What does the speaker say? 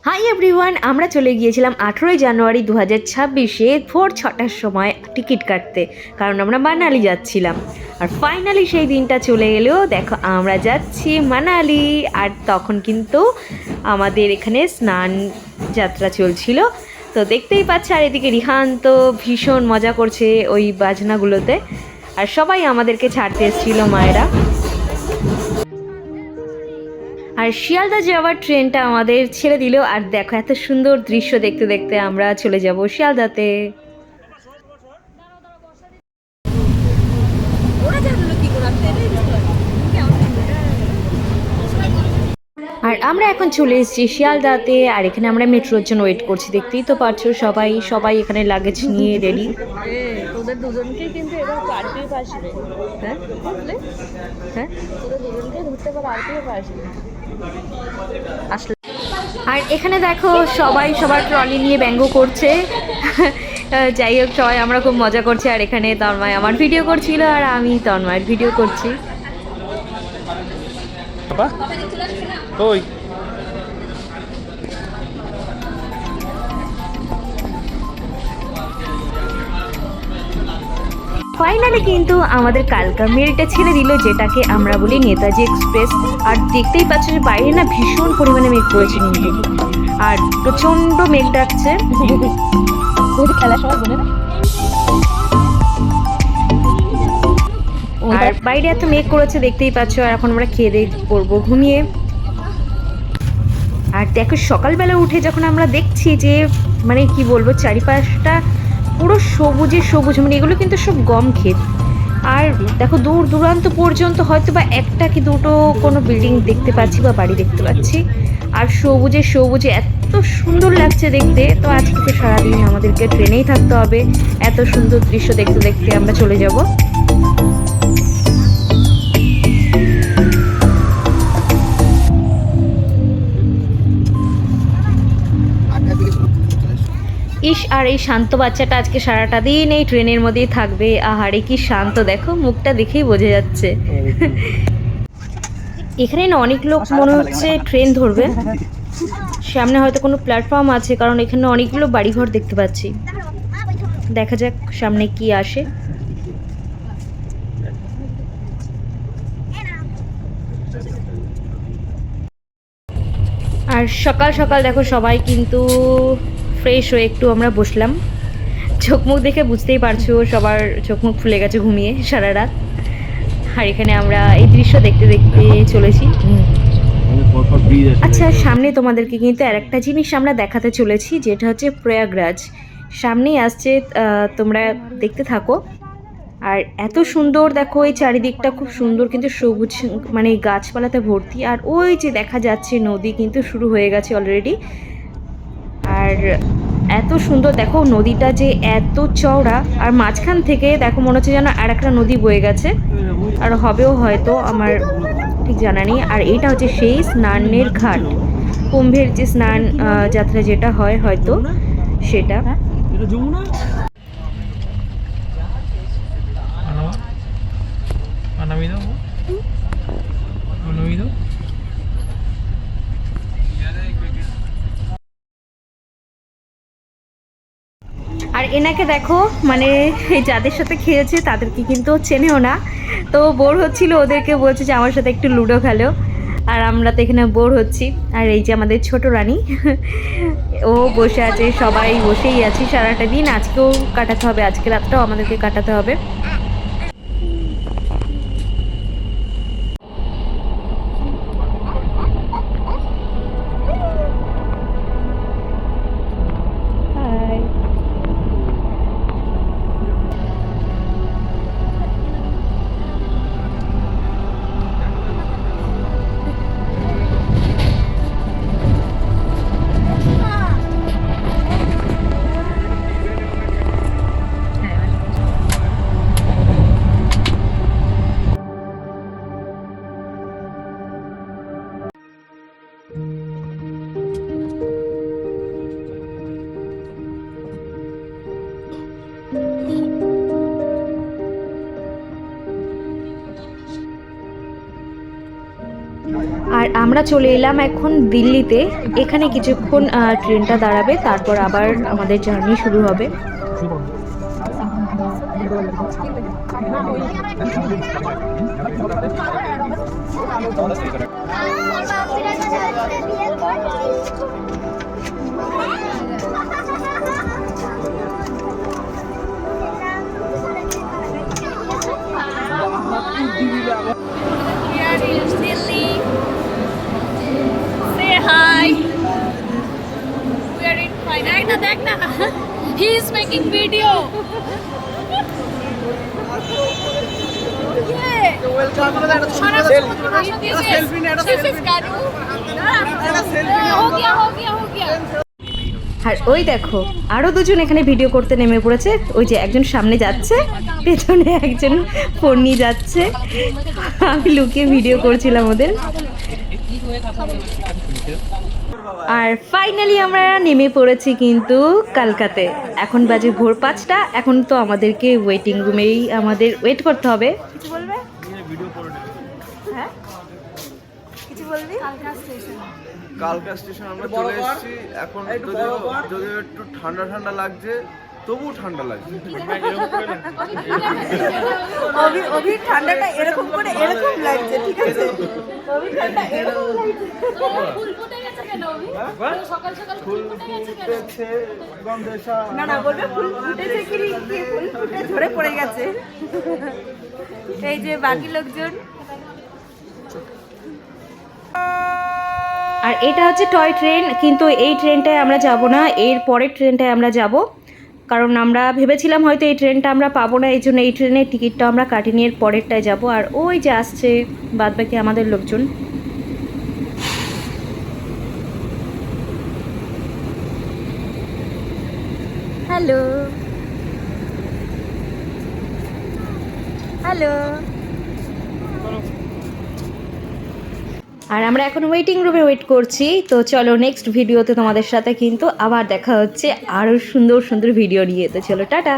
Hi everyone, আমরা চলে গিয়েছিলাম 18ই জানুয়ারি 2026-এ ভোর 6টার সময় টিকিট কাটতে, কারণ আমরা মানালি যাচ্ছিলাম। আর ফাইনালি সেই দিনটা চলে এলো। দেখো আমরা যাচ্ছি মানালি। আর তখন কিন্তু আমাদের এখানে স্নান যাত্রা চলছিল, তো দেখতেই পাচ্ছে। আর এদিকে রিহান তো ভীষণ মজা করছে ওই বাজনাগুলোতে। আর সবাই আমাদেরকে ছাড়তে এসেছিলো মায়েরা। আর শিয়ালদা যাওয়ার ট্রেনটা আমাদের ছেড়ে দিল। আর দেখো এত সুন্দর দৃশ্য দেখতে দেখতে আমরা চলে যাব শিয়ালদাতে। আর আমরা এখন চলে এসেছি শিয়ালদাতে। আর এখানে আমরা মেট্রোর জন্য ওয়েট করছি। দেখতেই তো পারছো সবাই সবাই এখানে লাগেজ নিয়ে রেডি। তোদের দুজনকে কিন্তু এবার পারতেই পারছিস। হ্যাঁ হ্যাঁ, তোদের দুজনকে ধরতে পার আরপিও পারছিস আসলে। আর এখানে দেখো সবাই সবার ট্রলি নিয়ে ব্যঙ্গ করছে। যাই হোক, সবাই আমরা খুব মজা করছি। আর এখানে তন্ময় আমার ভিডিও করছিল আর আমি তন্ময়ের ভিডিও করছি। ফাইনালি কিন্তু আমাদের কালকা মেলটা ছেড়ে দিল, যেটাকে আমরা বলি নেতাজি এক্সপ্রেস। আর দেখতেই পাচ্ছ যে বাইরে না ভীষণ পরিমাণে মেঘ পড়েছে কিন্তু, আর প্রচণ্ড মেঘ ডাকছে। খেলার সময় বলে না, আর বাইরে এত মেঘ করেছে দেখতেই পাচ্ছ। আর এখন আমরা খেয়ে দিয়ে পড়বো ঘুমিয়ে। আর দেখো সকালবেলা উঠে যখন আমরা দেখছি যে মানে কি বলবো, চারিপাশটা পুরো সবুজে সবুজ, মানে এগুলো কিন্তু সব গম ক্ষেত। আর দেখো দূর দূরান্ত পর্যন্ত হয়তো বা একটা কি দুটো কোনো বিল্ডিং দেখতে পাচ্ছি বা বাড়ি দেখতে পাচ্ছি। আর সবুজে সবুজে এত সুন্দর লাগছে দেখতে। তো আজকে তো সারাদিন আমাদেরকে ট্রেনেই থাকতে হবে। এত সুন্দর দৃশ্য দেখতে দেখতে আমরা চলে যাব। ইস, আর এই শান্ত বাচ্চাটা আজকে সারাটা দিন এই ট্রেনের মধ্যেই থাকবে। আহারে কি শান্ত, দেখো মুখটা দেখেই বোঝা যাচ্ছে। এখানে না অনেক লোক মনে হচ্ছে ট্রেন ধরবে। সামনে হয়তো কোনো প্ল্যাটফর্ম আছে, কারণ এখানে অনেকগুলো বাড়িঘর দেখতে পাচ্ছি। দেখা যাক সামনে কি আসে। আর সকাল সকাল দেখো সবাই কিন্তু ফ্রেশ হয়ে একটু আমরা বসলাম। চোখ মুখ দেখে বুঝতেই পারছো সবার চোখ মুখ ফুলে গেছে ঘুমিয়ে সারা রাত। আর এখানে আমরা এই দৃশ্য দেখতে দেখতে চলেছি। আচ্ছা, সামনে তোমাদেরকে কিন্তু আরেকটা জিনিস আমরা দেখাতে চলেছি, যেটা হচ্ছে প্রয়াগরাজ। সামনেই আসছে, তোমরা দেখতে থাকো। আর এত সুন্দর দেখো, এই চারিদিকটা খুব সুন্দর কিন্তু সবুজ, মানে গাছপালাতে ভর্তি। আর ওই যে দেখা যাচ্ছে নদী কিন্তু শুরু হয়ে গেছে অলরেডি। আর এত সুন্দর দেখো নদীটা যে এত চওড়া, আর মাঝখান থেকে দেখো মনে হচ্ছে যেন আর একটা নদী বয়ে গেছে। আর হবেও হয়তো, আমার ঠিক জানা নেই। আর এইটা হচ্ছে সেই স্নানের ঘাট, কুম্ভের যে স্নান যাত্রা যেটা হয় হয়তো সেটা। আর এনাকে দেখো, মানে যাদের সাথে খেয়েছে তাদেরকে কিন্তু চেনেও না। তো বোর হচ্ছিল, ওদেরকে বলছে যে আমার সাথে একটু লুডো খেলো। আর আমরা তো এখানে বোর হচ্ছি। আর এই যে আমাদের ছোট রানী, ও বসে আছে, সবাই বসেই আছি সারাটা দিন। আজকেও কাটাতে হবে, আজকে রাতটাও আমাদেরকে কাটাতে হবে। আমরা চলে এলাম এখন দিল্লিতে। এখানে কিছুক্ষণ ট্রেনটা দাঁড়াবে, তারপর আবার আমাদের জার্নি শুরু হবে। He is making video. আর ওই দেখো আরো দুজন এখানে ভিডিও করতে নেমে পড়েছে। ওই যে একজন সামনে যাচ্ছে, পেছনে একজন ফোন নিয়ে যাচ্ছে। আমি লুকিয়ে ভিডিও করছিলাম ওদের। আর ফাইনালি আমরা নেমে পড়েছি কিন্তু কলকাতাতে। এখন বাজে ভোর 5টা। এখন তো আমাদেরকে ওয়েটিং রুমেই আমাদের ওয়েট করতে হবে। কিছু বলবে? হ্যাঁ কিছু বলবি? কালকা স্টেশন আমরা চলে এসেছি। এখন যদিও একটু ঠান্ডা ঠান্ডা লাগছে, তবুও ঠান্ডা লাগছে। অভি ঠান্ডাটা এরকম করে এরকম লাগছে, ঠিক আছে? অভি ঠান্ডা এরকম লাগছে। ফুল ফুটেছে, না না বলবে ফুল ফুটেছে কি ফুল ফুটে ঝরে পড়ে গেছে। এই যে বাকি লোকজন। আর এটা হচ্ছে টয় ট্রেন, কিন্তু এই ট্রেনটায় আমরা যাব না, এর পরের ট্রেনটায় আমরা যাব। কারণ আমরা ভেবেছিলাম হয়তো এই ট্রেনটা আমরা পাবো না, এই জন্য এই ট্রেনের টিকিটটা আমরা কাটিয়ে নিয়ে পরেরটায় যাব। আর ওই যে আসছে বাদবাকি আমাদের লোকজন। Hello hello. আর আমরা এখন ওয়েটিং রুমে ওয়েট করছি। তো চলো নেক্সট ভিডিওতে তোমাদের সাথে কিন্তু আবার দেখা হচ্ছে আরও সুন্দর সুন্দর ভিডিও নিয়ে। তো চলো টাটা।